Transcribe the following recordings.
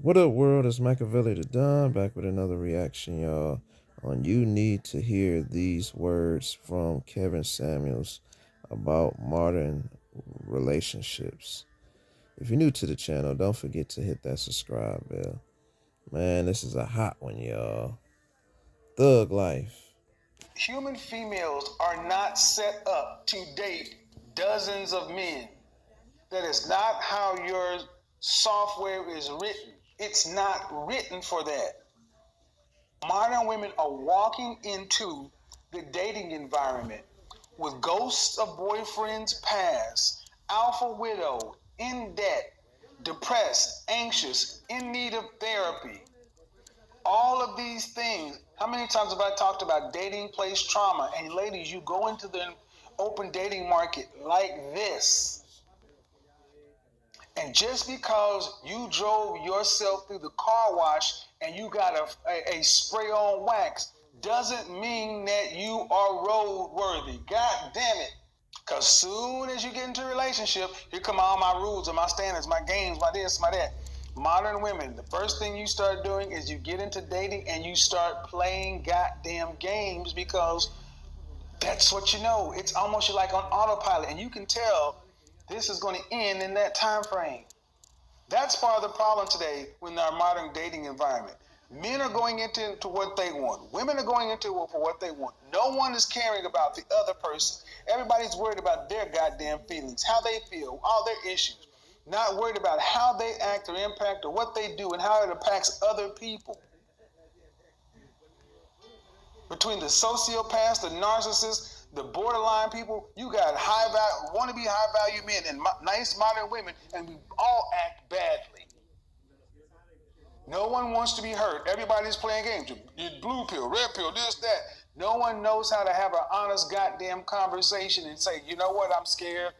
What up, world? It's Machiavelli the Don back with another reaction, y'all. On You Need to Hear These Words from Kevin Samuels about modern relationships. If you're new to the channel, don't forget to hit that subscribe bell. Man, this is a hot one, y'all. Thug life. Human females are not set up to date dozens of men. That is not how your software is written. It's not written for that. Modern women are walking into the dating environment with ghosts of boyfriends past, alpha widow, in debt, depressed, anxious, in need of therapy. All of these things. How many times have I talked about dating place trauma? And ladies, you go into the open dating market like this. And just because you drove yourself through the car wash and you got a spray on wax doesn't mean that you are roadworthy. God damn it. Because soon as you get into a relationship, here come all my rules and my standards, my games, my this, my that. Modern women, the first thing you start doing is you get into dating and you start playing goddamn games because that's what you know. It's almost like on autopilot, and you can tell this is going to end in that time frame. That's part of the problem today in our modern dating environment. Men are going into what they want. Women are going into it for what they want. No one is caring about the other person. Everybody's worried about their goddamn feelings, how they feel, all their issues. Not worried about how they act or impact or what they do and how it impacts other people. Between the sociopaths, the narcissists, the borderline people, you got high value, want to be high value men and nice modern women, and we all act badly. No one wants to be hurt. Everybody's playing games. You blue pill, red pill, this, that. No one knows how to have an honest goddamn conversation and say, you know what, I'm scared.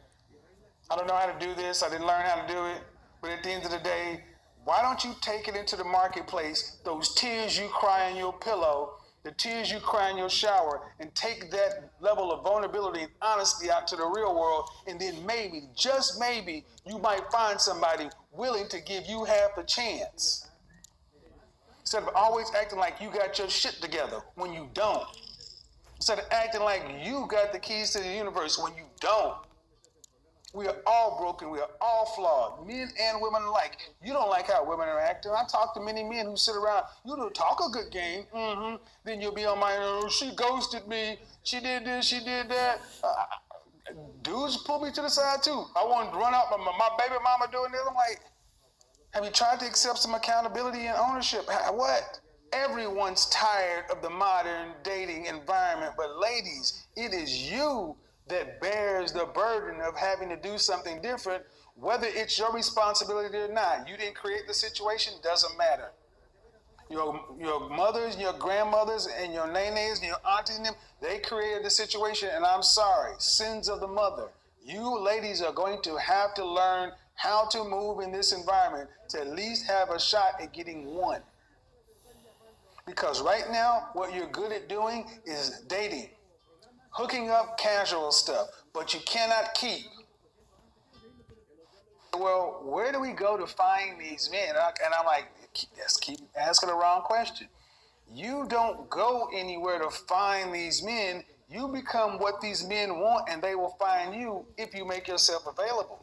I don't know how to do this. I didn't learn how to do it. But at the end of the day, why don't you take it into the marketplace, those tears you cry in your pillow, the tears you cry in your shower, and take that level of vulnerability and honesty out to the real world, and then maybe, just maybe, you might find somebody willing to give you half a chance. Instead of always acting like you got your shit together when you don't. Instead of acting like you got the keys to the universe when you don't. We are all broken. We are all flawed, men and women alike. You don't like how women are acting. I talk to many men who sit around. You don't talk a good game. Then you'll be on my, oh, she ghosted me. She did this. She did that. Dudes pull me to the side too. I want to run out. My baby mama doing this. I'm like, have you tried to accept some accountability and ownership? What? Everyone's tired of the modern dating environment, but ladies, it is you that bears the burden of having to do something different, whether it's your responsibility or not. You didn't create the situation, doesn't matter. Your mothers, your grandmothers, and your nanas, and your aunties, and them, they created the situation, and I'm sorry, sins of the mother. You ladies are going to have to learn how to move in this environment to at least have a shot at getting one. Because right now, what you're good at doing is dating, hooking up casual stuff, but you cannot keep. Well, where do we go to find these men? And I'm like, let's keep asking the wrong question. You don't go anywhere to find these men. You become what these men want, and they will find you if you make yourself available.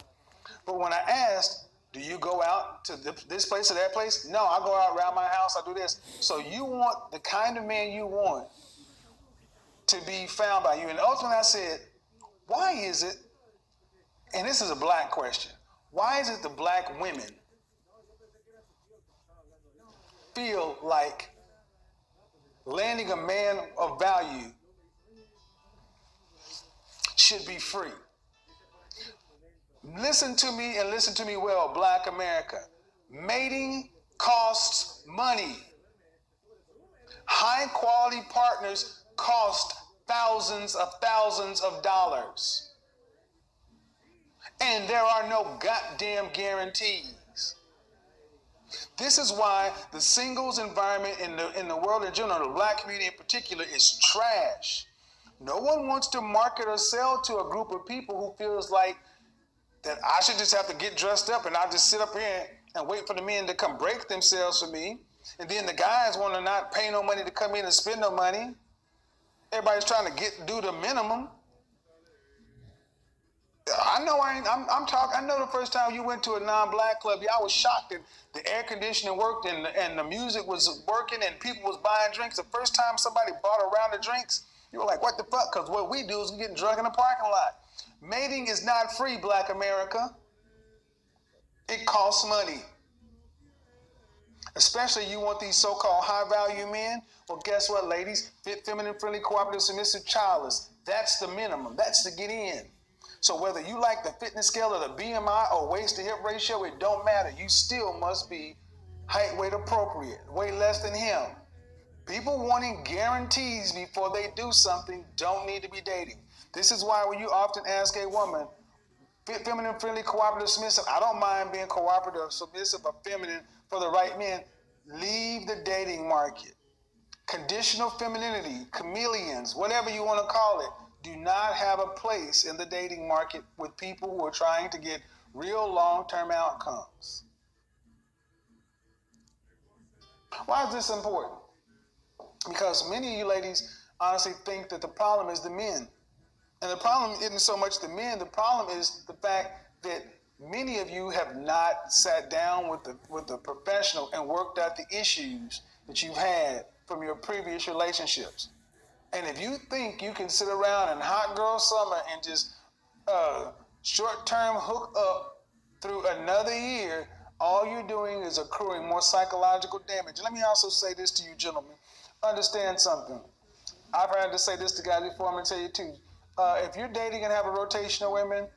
But when I asked, do you go out to this place or that place? No, I go out around my house. I do this. So you want the kind of man you want to be found by you. And ultimately, I said, why is it? And this is a black question. Why is it the black women feel like landing a man of value should be free? Listen to me and listen to me well, Black America. Mating costs money. High quality partners cost thousands of dollars. And there are no goddamn guarantees. This is why the singles environment in the world in general, the black community in particular, is trash. No one wants to market or sell to a group of people who feels like that I should just have to get dressed up and I'll just sit up here and wait for the men to come break themselves for me. And then the guys want to not pay no money to come in and spend no money. Everybody's trying to do the minimum. I know I ain't. I'm talking. I know the first time you went to a non-black club, y'all was shocked that the air conditioning worked and the music was working and people was buying drinks. The first time somebody bought a round of drinks, you were like, "What the fuck?" Because what we do is we getting drunk in the parking lot. Mating is not free, Black America. It costs money. Especially you want these so-called high-value men. Well, guess what, ladies? Fit, feminine, friendly, cooperative, submissive, childless. That's the minimum. That's to get in. So whether you like the fitness scale or the BMI or waist to hip ratio, it don't matter. You still must be height weight appropriate, way less than him. People wanting guarantees before they do something don't need to be dating. This is why when you often ask a woman, feminine, friendly, cooperative, submissive. I don't mind being cooperative, submissive, or feminine for the right men. Leave the dating market. Conditional femininity, chameleons, whatever you want to call it, do not have a place in the dating market with people who are trying to get real long-term outcomes. Why is this important? Because many of you ladies honestly think that the problem is the men. And the problem isn't so much the men, the problem is the fact that many of you have not sat down with the professional and worked out the issues that you've had from your previous relationships. And if you think you can sit around in hot girl summer and just short-term hook up through another year, all you're doing is accruing more psychological damage. And let me also say this to you, gentlemen. Understand something. I've had to say this to guys before. I'm gonna tell you too. If you're dating and have a rotation of women,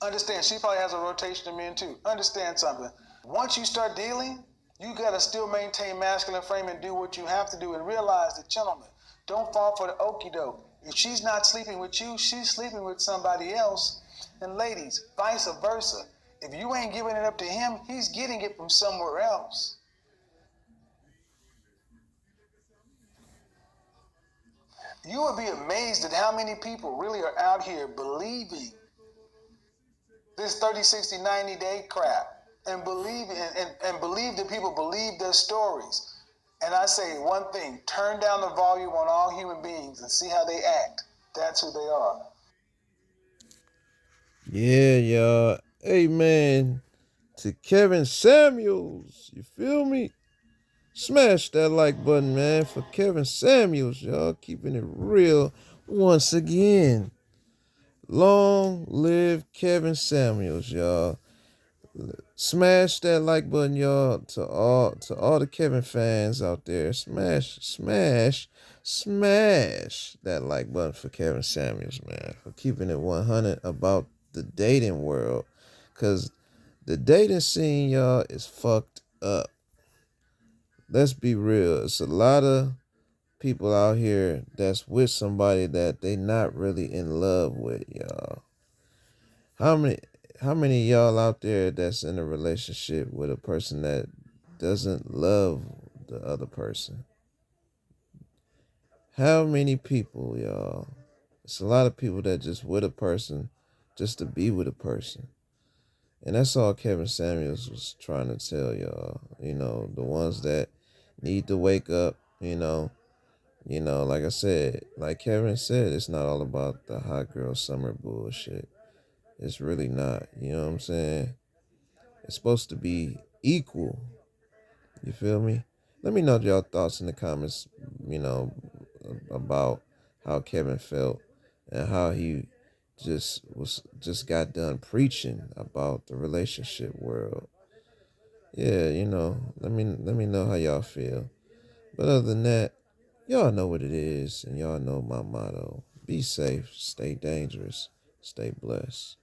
understand she probably has a rotation of men too. Understand something. Once you start dealing, you gotta still maintain masculine frame and do what you have to do and realize that, gentlemen, don't fall for the okie doke. If she's not sleeping with you, she's sleeping with somebody else. And ladies, vice versa. If you ain't giving it up to him, he's getting it from somewhere else. You would be amazed at how many people really are out here believing this 30, 60, 90-day crap and believe that people believe their stories. And I say one thing, turn down the volume on all human beings and see how they act. That's who they are. Yeah, y'all. Hey, man, to Kevin Samuels. You feel me? Smash that like button, man, for Kevin Samuels, y'all. Keeping it real once again. Long live Kevin Samuels, y'all. Smash that like button, y'all. To all the Kevin fans out there. Smash that like button for Kevin Samuels, man. For keeping it 100 about the dating world. Cause the dating scene, y'all, is fucked up. Let's be real. It's a lot of people out here that's with somebody that they not really in love with, y'all. How many how many of y'all out there that's in a relationship with a person that doesn't love the other person? How many people, y'all? It's a lot of people that just with a person just to be with a person. And that's all Kevin Samuels was trying to tell y'all. The ones that need to wake up, like I said, like Kevin said, it's not all about the hot girl summer bullshit. It's really not. You know what I'm saying? It's supposed to be equal. You feel me? Let me know y'all thoughts in the comments, you know, about how Kevin felt and how he just got done preaching about the relationship world. Yeah, let me know how y'all feel. But other than that, y'all know what it is, and y'all know my motto. Be safe, stay dangerous, stay blessed.